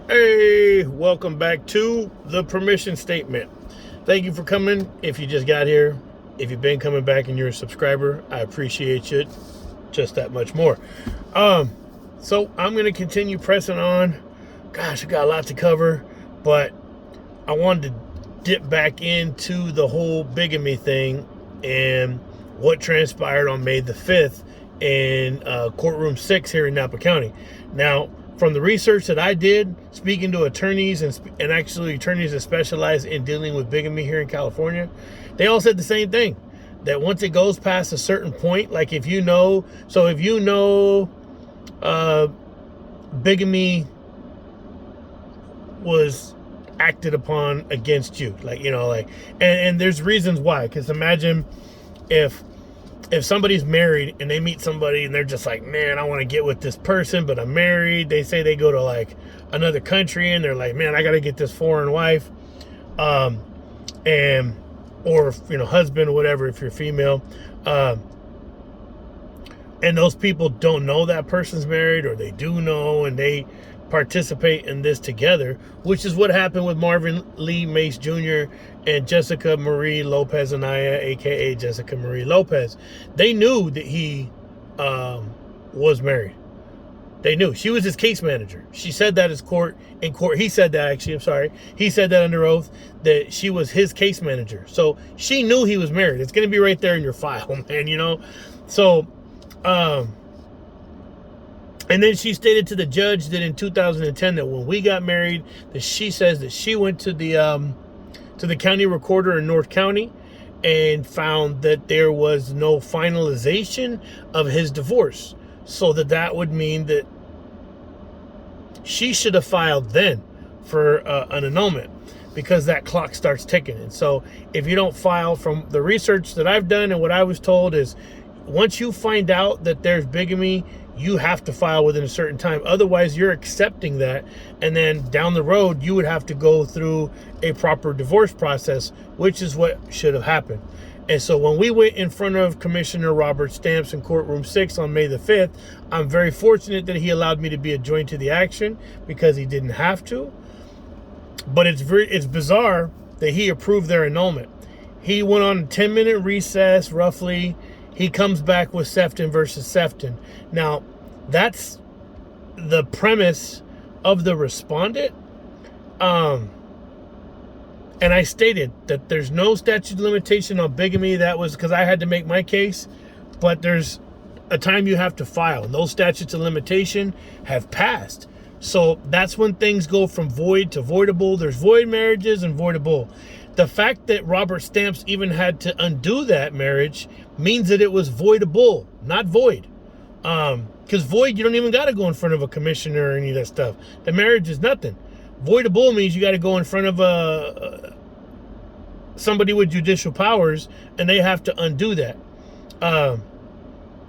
Hey, welcome back to the permission statement. Thank you for coming. If you just got here, if you've been coming back and you're a subscriber, I appreciate you just that much more. So I'm gonna continue pressing on. Gosh, I got a lot to cover, but I wanted to dip back into the whole bigamy thing and what transpired on May the 5th in courtroom 6 here in Napa County. Now, from the research that I did, speaking to attorneys and actually attorneys that specialize in dealing with bigamy here in California, they all said the same thing. That once it goes past a certain point, like if you know bigamy was acted upon against you, and there's reasons why. Because imagine if somebody's married and they meet somebody and they're just like, man, I want to get with this person, but I'm married. They say they go to like another country and they're like, man, I got to get this foreign wife, or husband or whatever if you're female, and those people don't know that person's married, or they do know and they participate in this together, which is what happened with Marvin Lee Mace Jr. and Jessica Marie Lopez Anaya, aka Jessica Marie Lopez. They knew that he was married. They knew. She was his case manager. She said that in court. He said that, actually, I'm sorry. He said that under oath, that she was his case manager. So she knew he was married. It's going to be right there in your file, man, So, and then she stated to the judge that in 2010 that when we got married, that she says that she went to the county recorder in North County and found that there was no finalization of his divorce. So that would mean that she should have filed then for an annulment, because that clock starts ticking. And so if you don't file, from the research that I've done and what I was told, is once you find out that there's bigamy, you have to file within a certain time. Otherwise, you're accepting that. And then down the road, you would have to go through a proper divorce process, which is what should have happened. And so when we went in front of Commissioner Robert Stamps in courtroom 6 on May the 5th, I'm very fortunate that he allowed me to be adjoined to the action, because he didn't have to. But it's bizarre that he approved their annulment. He went on a 10-minute recess, roughly. He comes back with Sefton versus Sefton. Now, that's the premise of the respondent. And I stated that there's no statute of limitation on bigamy. That was because I had to make my case. But there's a time you have to file. And those statutes of limitation have passed. So that's when things go from void to voidable. There's void marriages and voidable. The fact that Robert Stamps even had to undo that marriage means that it was voidable, not void. Because void, you don't even got to go in front of a commissioner or any of that stuff. The marriage is nothing. Voidable means you got to go in front of somebody with judicial powers, and they have to undo that.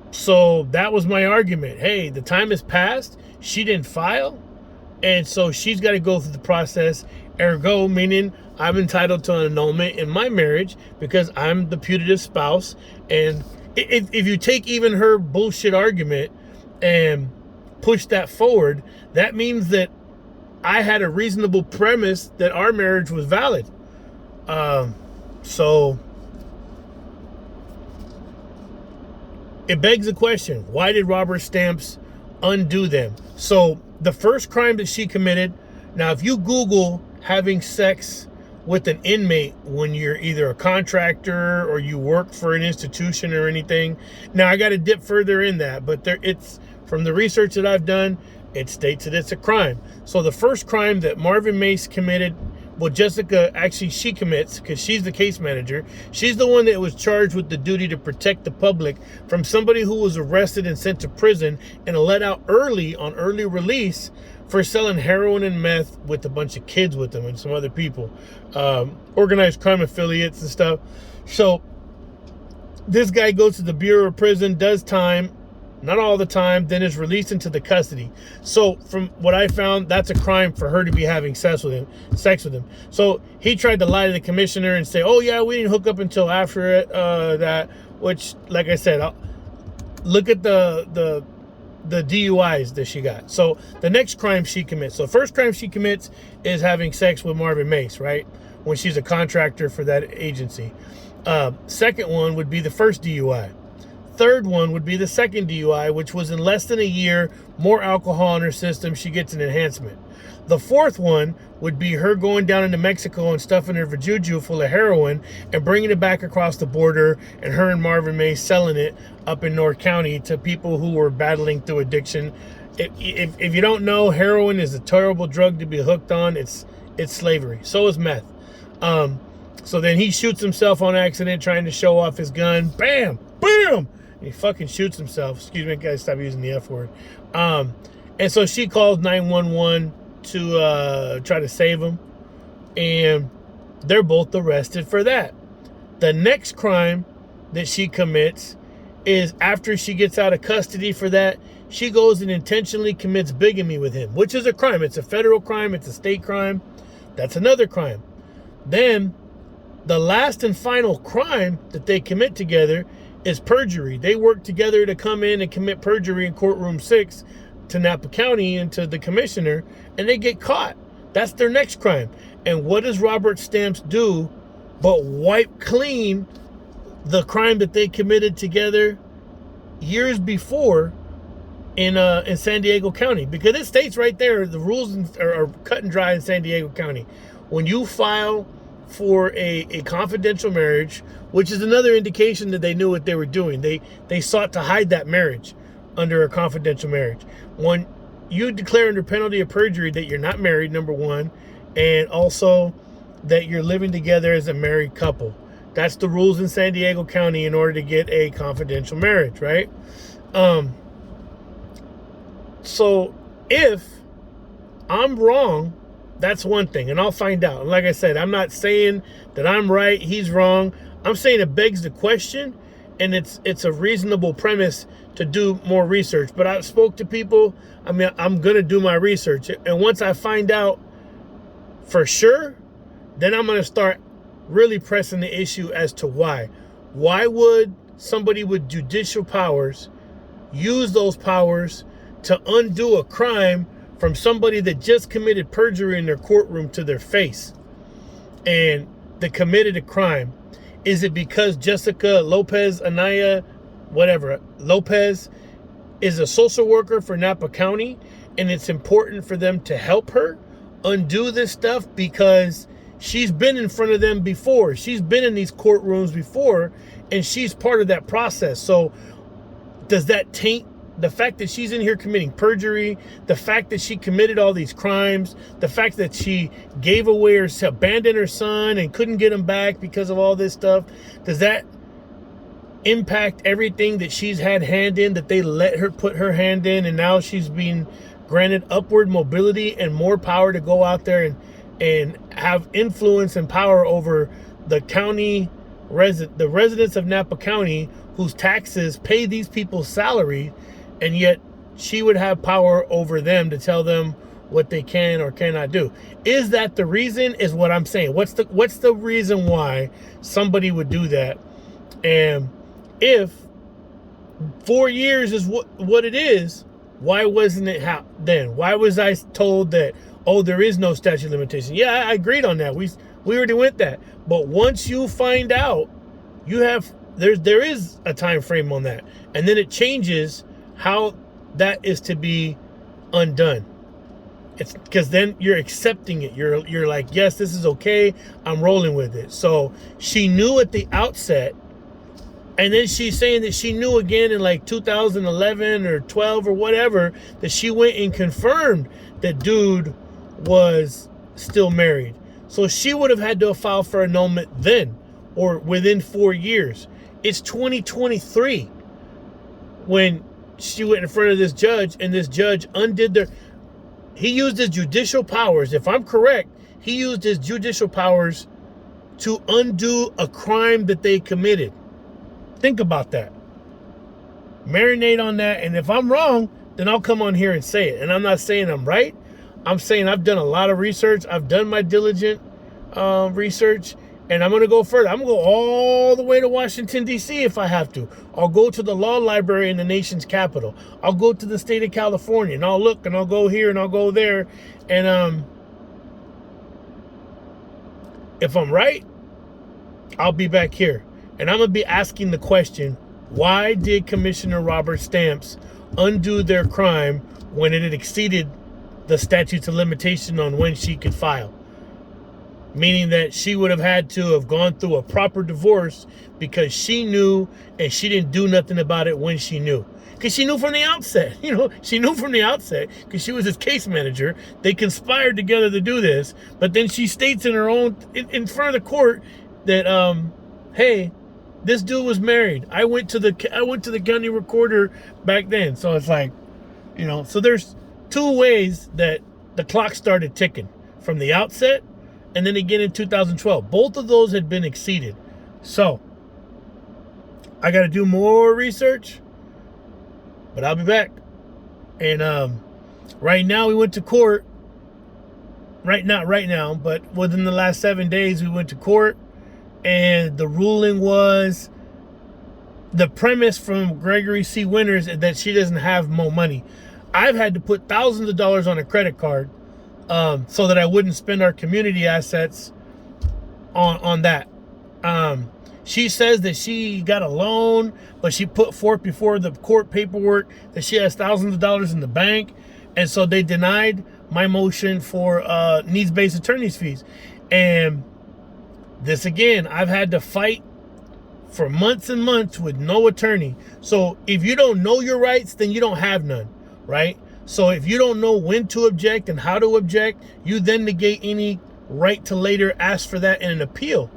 So that was my argument. Hey, the time has passed. She didn't file, and so she's got to go through the process. Ergo, meaning I'm entitled to an annulment in my marriage because I'm the putative spouse. And if you take even her bullshit argument and push that forward, that means that I had a reasonable premise that our marriage was valid. So it begs the question, why did Robert Stamps undo them? So the first crime that she committed, now if you Google having sex with an inmate when you're either a contractor or you work for an institution or anything, now I got to dip further in that, but it's from the research that I've done, it states that it's a crime. So the first crime that Marvin Mace committed, well, Jessica, actually she commits, because she's the case manager. She's the one that was charged with the duty to protect the public from somebody who was arrested and sent to prison and let out early on early release for selling heroin and meth with a bunch of kids with them and some other people, organized crime affiliates and stuff. So this guy goes to the Bureau of Prison, does time, not all the time, then is released into the custody. So from what I found, that's a crime for her to be having sex with him. So he tried to lie to the commissioner and say, oh yeah, we didn't hook up until after that, which, like I said, look at the the DUIs that she got. So the next crime she commits. So first crime she commits is having sex with Marvin Mace, right? When she's a contractor for that agency. Second one would be the first DUI. Third one would be the second DUI, which was in less than a year, more alcohol in her system, she gets an enhancement. The fourth one would be her going down into Mexico and stuffing her vajayjay full of heroin and bringing it back across the border, and her and Marvin Mace selling it up in North County to people who were battling through addiction. If you don't know, heroin is a terrible drug to be hooked on. It's slavery. So is meth. So then he shoots himself on accident trying to show off his gun. Bam! Bam! He fucking shoots himself. Excuse me, guys, stop using the F word. And so she calls 911 to try to save him. And they're both arrested for that. The next crime that she commits is after she gets out of custody for that, she goes and intentionally commits bigamy with him, which is a crime. It's a federal crime. It's a state crime. That's another crime. Then the last and final crime that they commit together is perjury. They work together to come in and commit perjury in courtroom 6 to Napa County and to the commissioner, and they get caught. That's their next crime. And what does Robert Stamps do but wipe clean the crime that they committed together years before in San Diego County? Because it states right there, the rules are cut and dry in San Diego County. When you file for a confidential marriage, which is another indication that they knew what they were doing. They sought to hide that marriage under a confidential marriage. When you declare under penalty of perjury that you're not married, number one, and also that you're living together as a married couple. That's the rules in San Diego County in order to get a confidential marriage, right? So if I'm wrong, that's one thing, and I'll find out. And like I said, I'm not saying that I'm right, he's wrong. I'm saying it begs the question, and it's a reasonable premise to do more research. But I spoke to people. I mean, I'm going to do my research. And once I find out for sure, then I'm going to start really pressing the issue as to why. Why would somebody with judicial powers use those powers to undo a crime from somebody that just committed perjury in their courtroom to their face and they committed a crime? Is it because Jessica Lopez, Anaya, whatever, Lopez is a social worker for Napa County and it's important for them to help her undo this stuff because she's been in front of them before. She's been in these courtrooms before and she's part of that process. So does that taint the fact that she's in here committing perjury, the fact that she committed all these crimes, the fact that she gave away or abandoned her son and couldn't get him back because of all this stuff? Does that impact everything that she's had hand in, that they let her put her hand in, and now she's being granted upward mobility and more power to go out there and have influence and power over the county the residents of Napa County whose taxes pay these people's salary, and yet she would have power over them to tell them what they can or cannot do? Is that the reason? Is what I'm saying. What's the reason why somebody would do that? And if 4 years is what it is, why wasn't it then? Why was I told that, oh, there is no statute of limitation? Yeah, I agreed on that. We already went that. But once you find out, there is a time frame on that. And then it changes how that is to be undone. It's because then you're accepting it. You're like, yes, this is okay. I'm rolling with it. So she knew at the outset, and then she's saying that she knew again in like 2011 or 12 or whatever, that she went and confirmed that dude was still married. So she would have had to file for annulment then or within 4 years. It's 2023 when she went in front of this judge, and this judge he used his judicial powers. If I'm correct, he used his judicial powers to undo a crime that they committed. Think about that. Marinate on that. And if I'm wrong, then I'll come on here and say it. And I'm not saying I'm right. I'm saying I've done a lot of research. I've done my diligent research. And I'm going to go further. I'm going to go all the way to Washington, D.C. if I have to. I'll go to the law library in the nation's capital. I'll go to the state of California, and I'll look, and I'll go here, and I'll go there. And if I'm right, I'll be back here. And I'm going to be asking the question, why did Commissioner Robert Stamps undo their crime when it had exceeded the statutes of limitation on when she could file? Meaning that she would have had to have gone through a proper divorce because she knew, and she didn't do nothing about it when she knew. Because she knew from the outset, she knew from the outset because she was his case manager. They conspired together to do this, but then she states in her own, in front of the court that, hey, this dude was married. I went to the county recorder back then. So it's like, so there's two ways that the clock started ticking, from the outset and then again in 2012. Both of those had been exceeded. So I got to do more research, but I'll be back. And right now we went to court. Not right now, but within the last 7 days we went to court, and the ruling was, the premise from Gregory C. Winters is that she doesn't have more money. I've had to put thousands of dollars on a credit card so that I wouldn't spend our community assets on that. She says that she got a loan, but she put forth before the court paperwork that she has thousands of dollars in the bank. And so they denied my motion for needs-based attorney's fees. And this again, I've had to fight for months and months with no attorney. So if you don't know your rights, then you don't have none, right? So if you don't know when to object and how to object, you then negate any right to later ask for that in an appeal.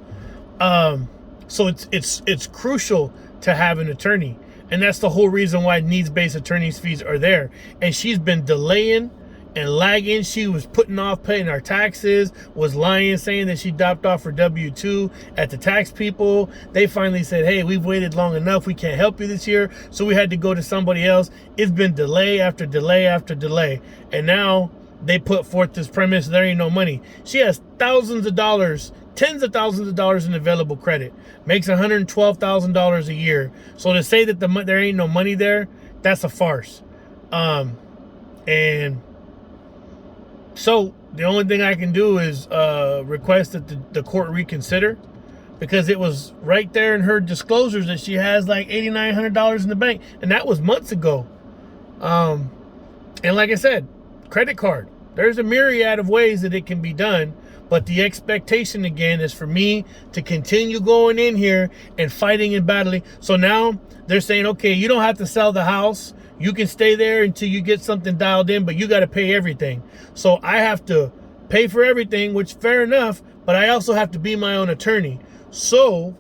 So it's crucial to have an attorney. And that's the whole reason why needs-based attorney's fees are there. And she's been delaying and lagging. She was putting off paying our taxes, was lying, saying that she dropped off her W-2 at the tax people. They finally said, hey, we've waited long enough. We can't help you this year. So we had to go to somebody else. It's been delay after delay after delay. And now they put forth this premise, there ain't no money. She has thousands of dollars, tens of thousands of dollars in available credit, makes $112,000 a year. So to say that there ain't no money there, that's a farce. And so the only thing I can do is request that the court reconsider, because it was right there in her disclosures that she has like $8,900 in the bank, and that was months ago. And like I said, credit card. There's a myriad of ways that it can be done, but the expectation again is for me to continue going in here and fighting and battling. So now they're saying, okay, you don't have to sell the house. You can stay there until you get something dialed in, but you got to pay everything. So I have to pay for everything, which fair enough, but I also have to be my own attorney. So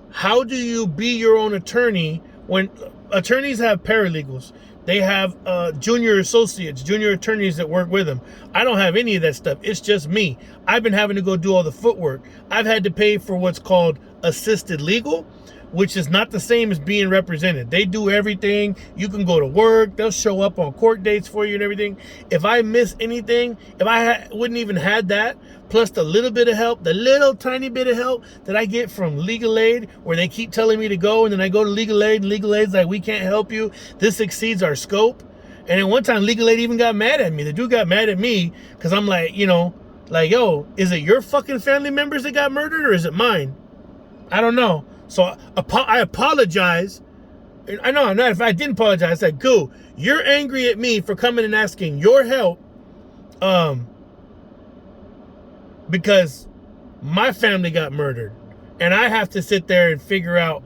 how do you be your own attorney when attorneys have paralegals? They have junior associates, junior attorneys that work with them. I don't have any of that stuff. It's just me. I've been having to go do all the footwork. I've had to pay for what's called assisted legal, which is not the same as being represented. They do everything. You can go to work. They'll show up on court dates for you and everything. If I miss anything, if I wouldn't even had that, plus the little bit of help, the little tiny bit of help that I get from legal aid, where they keep telling me to go, and then I go to legal aid, and legal aid's like, we can't help you. This exceeds our scope. And then one time, legal aid even got mad at me. The dude got mad at me because I'm like, like, yo, is it your fucking family members that got murdered, or is it mine? I don't know. So I apologize. I know, if I didn't apologize, I said, cool, you're angry at me for coming and asking your help because my family got murdered. And I have to sit there and figure out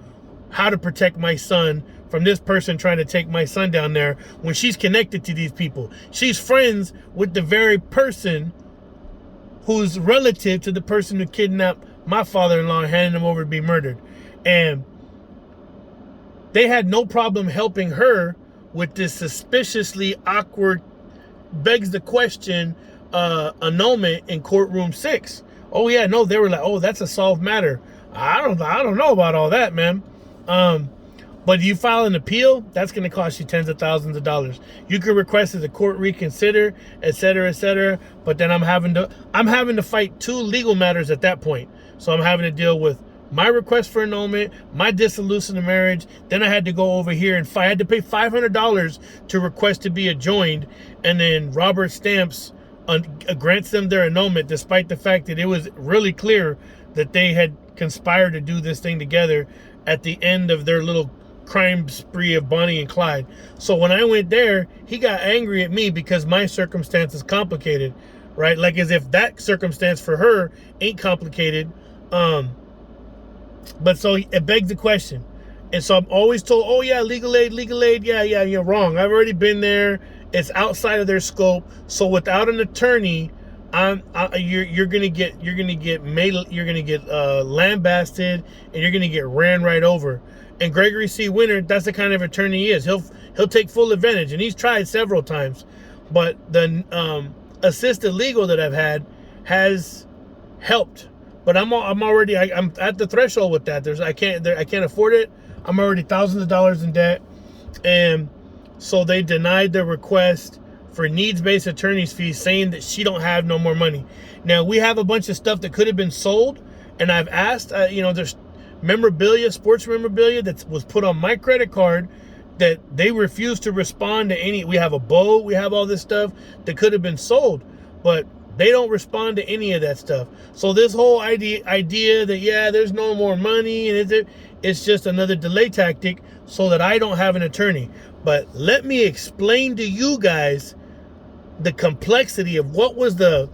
how to protect my son from this person trying to take my son down there when she's connected to these people. She's friends with the very person who's relative to the person who kidnapped my father-in-law and handed him over to be murdered. And they had no problem helping her with this suspiciously awkward, begs the question, annulment in courtroom 6. Oh yeah, no, they were like, oh, that's a solved matter. I don't know about all that, man. But you file an appeal, that's going to cost you tens of thousands of dollars. You could request that the court reconsider, et cetera, et cetera. But then I'm having to fight two legal matters at that point. So I'm having to deal with my request for annulment, my dissolution of marriage. Then I had to go over here and I had to pay $500 to request to be adjoined. And then Robert Stamps grants them their annulment, despite the fact that it was really clear that they had conspired to do this thing together at the end of their little crime spree of Bonnie and Clyde. So when I went there, he got angry at me because my circumstance is complicated, right? Like as if that circumstance for her ain't complicated. But so it begs the question. And so I'm always told, oh yeah, legal aid. Yeah, you're wrong. I've already been there. It's outside of their scope. So without an attorney, you're gonna get lambasted, and you're gonna get ran right over. And Gregory C. Winter, that's the kind of attorney he is. He'll take full advantage, and he's tried several times. But the assisted legal that I've had has helped. But I'm at the threshold with that. I can't afford it. I'm already thousands of dollars in debt, and so they denied the request for needs-based attorney's fees, saying that she don't have no more money. Now we have a bunch of stuff that could have been sold, and I've asked. There's memorabilia, sports memorabilia that was put on my credit card that they refuse to respond to any. We have a boat, we have all this stuff that could have been sold, but they don't respond to any of that stuff. So this whole idea that there's no more money and it's just another delay tactic so that I don't have an attorney. But let me explain to you guys the complexity of what was the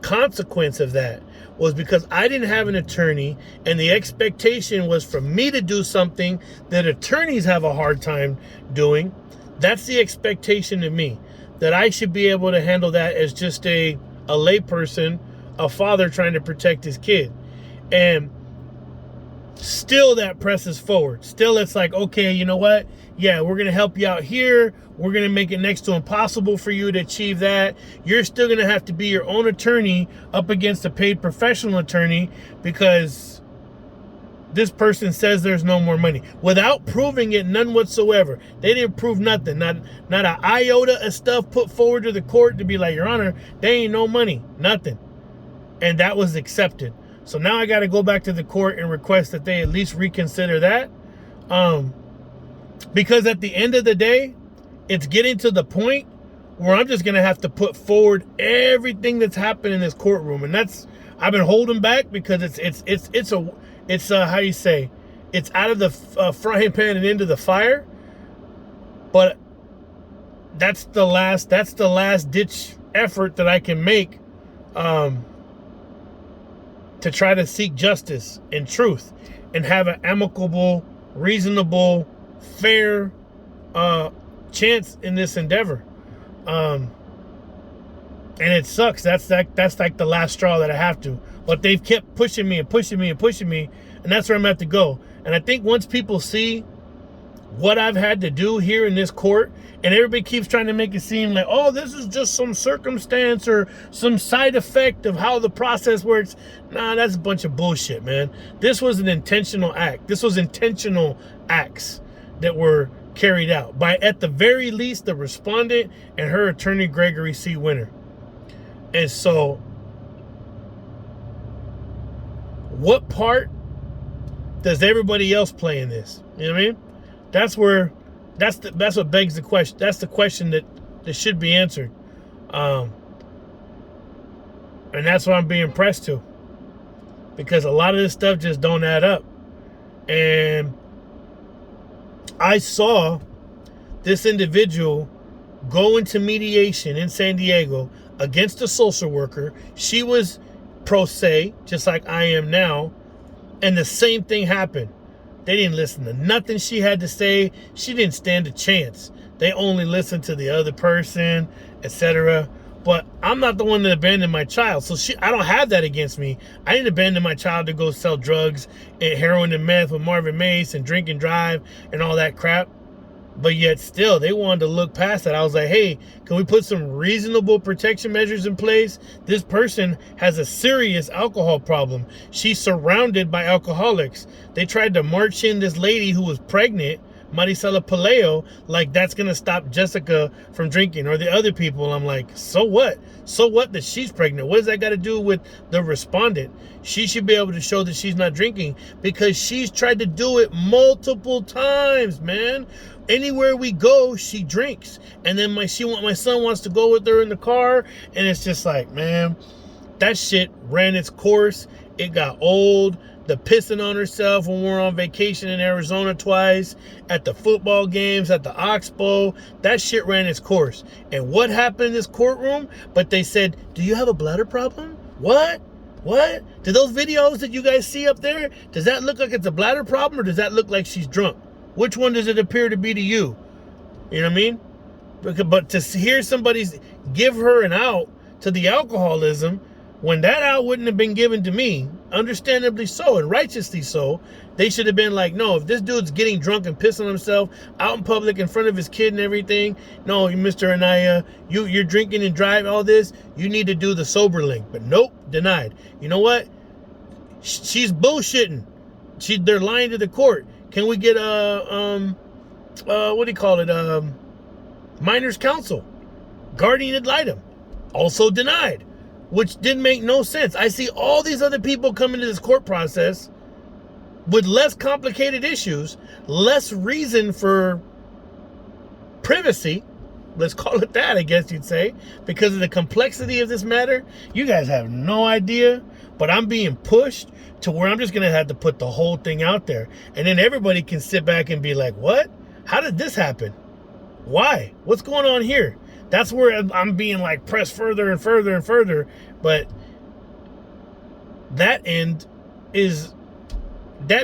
consequence of that. Was because I didn't have an attorney, and the expectation was for me to do something that attorneys have a hard time doing. That's the expectation of me, that I should be able to handle that as just a layperson, a father trying to protect his kid. And still that presses forward. Still it's like, okay, you know what? Yeah, we're going to help you out here. We're going to make it next to impossible for you to achieve that. You're still going to have to be your own attorney up against a paid professional attorney because this person says there's no more money without proving it, none whatsoever. They didn't prove nothing, not an iota of stuff put forward to the court to be like, Your Honor, there ain't no money, nothing. And that was accepted. So now I got to go back to the court and request that they at least reconsider that. Because at the end of the day, it's getting to the point where I'm just going to have to put forward everything that's happened in this courtroom. And I've been holding back because it's how you say, it's out of the frying pan and into the fire. But that's the last ditch effort that I can make to try to seek justice and truth and have an amicable, reasonable, fair chance in this endeavor. And it sucks. That's like the last straw that I have to. But they've kept pushing me, and that's where I'm at to go. And I think once people see what I've had to do here in this court, and everybody keeps trying to make it seem like, oh, this is just some circumstance or some side effect of how the process works. Nah, that's a bunch of bullshit, man. This was an intentional act. This was intentional acts that were carried out by, at the very least, the respondent and her attorney, Gregory C. Winter. And so, what part does everybody else play in this? You know what I mean? That's what begs the question. That's the question that should be answered. And that's what I'm being pressed to. Because a lot of this stuff just don't add up. And I saw this individual go into mediation in San Diego against a social worker. She was pro se, just like I am now. And the same thing happened. They didn't listen to nothing she had to say. She didn't stand a chance. They only listened to the other person, etc. But I'm not the one that abandoned my child. So I don't have that against me. I didn't abandon my child to go sell drugs and heroin and meth with Marvin Mace and drink and drive and all that crap. But yet still, they wanted to look past that. I was like, hey, can we put some reasonable protection measures in place? This person has a serious alcohol problem. She's surrounded by alcoholics. They tried to march in this lady who was pregnant, Marisela Pelayo, like that's going to stop Jessica from drinking, or the other people. I'm like, so what? So what that she's pregnant? What does that got to do with the respondent? She should be able to show that she's not drinking because she's tried to do it multiple times, man. Anywhere we go, she drinks. And then my son wants to go with her in the car, and it's just like, man, that shit ran its course. It got old. The pissing on herself when we're on vacation in Arizona twice, at the football games, at the Oxbow, that shit ran its course. And what happened in this courtroom? But they said, do you have a bladder problem? What? What? Do those videos that you guys see up there, does that look like it's a bladder problem, or does that look like she's drunk? Which one does it appear to be to you? You know what I mean? But to hear somebody give her an out to the alcoholism, when that out wouldn't have been given to me, understandably so and righteously so, they should have been like, no, if this dude's getting drunk and pissing on himself out in public in front of his kid and everything, no, Mr. Anaya, you're drinking and driving all this, you need to do the sober link. But nope, denied. You know what? She's bullshitting. They're lying to the court. Can we get what do you call it? Minors counsel, guardian ad litem, also denied. Which didn't make no sense. I see all these other people come into this court process with less complicated issues, less reason for privacy. Let's call it that, I guess you'd say, because of the complexity of this matter. You guys have no idea, but I'm being pushed to where I'm just going to have to put the whole thing out there. And then everybody can sit back and be like, what? How did this happen? Why? What's going on here? That's where I'm being like pressed further and further and further. But that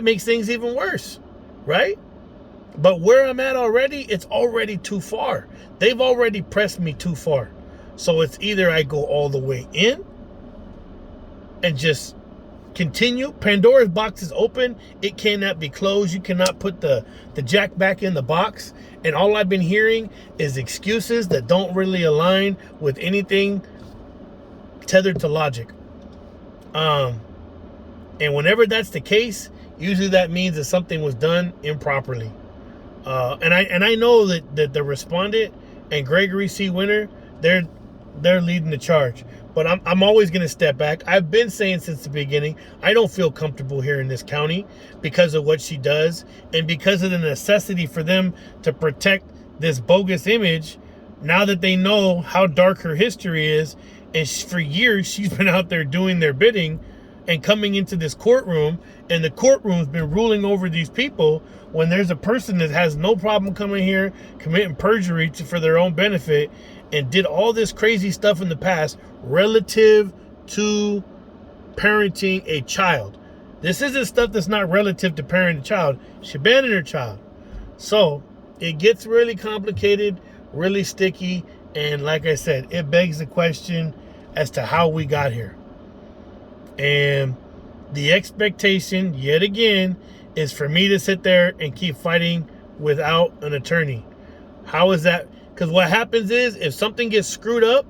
makes things even worse, right? But where I'm at already, it's already too far. They've already pressed me too far. So it's either I go all the way in and just continue. Pandora's box is open. It cannot be closed. You cannot put the jack back in the box. And all I've been hearing is excuses that don't really align with anything tethered to logic. And whenever that's the case, usually that means that something was done improperly. And I know that the respondent and Gregory C. Winter, they're leading the charge. But I'm always going to step back. I've been saying since the beginning, I don't feel comfortable here in this county because of what she does and because of the necessity for them to protect this bogus image now that they know how dark her history is. And for years, she's been out there doing their bidding and coming into this courtroom, and the courtroom's been ruling over these people when there's a person that has no problem coming here, committing perjury for their own benefit, and did all this crazy stuff in the past relative to parenting a child. This isn't stuff that's not relative to parenting a child. She abandoned her child. So it gets really complicated, really sticky, and like I said, it begs the question as to how we got here. And the expectation, yet again, is for me to sit there and keep fighting without an attorney. How is that? Because what happens is, if something gets screwed up,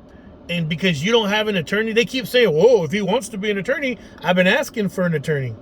and because you don't have an attorney, they keep saying, whoa, if he wants to be an attorney, I've been asking for an attorney.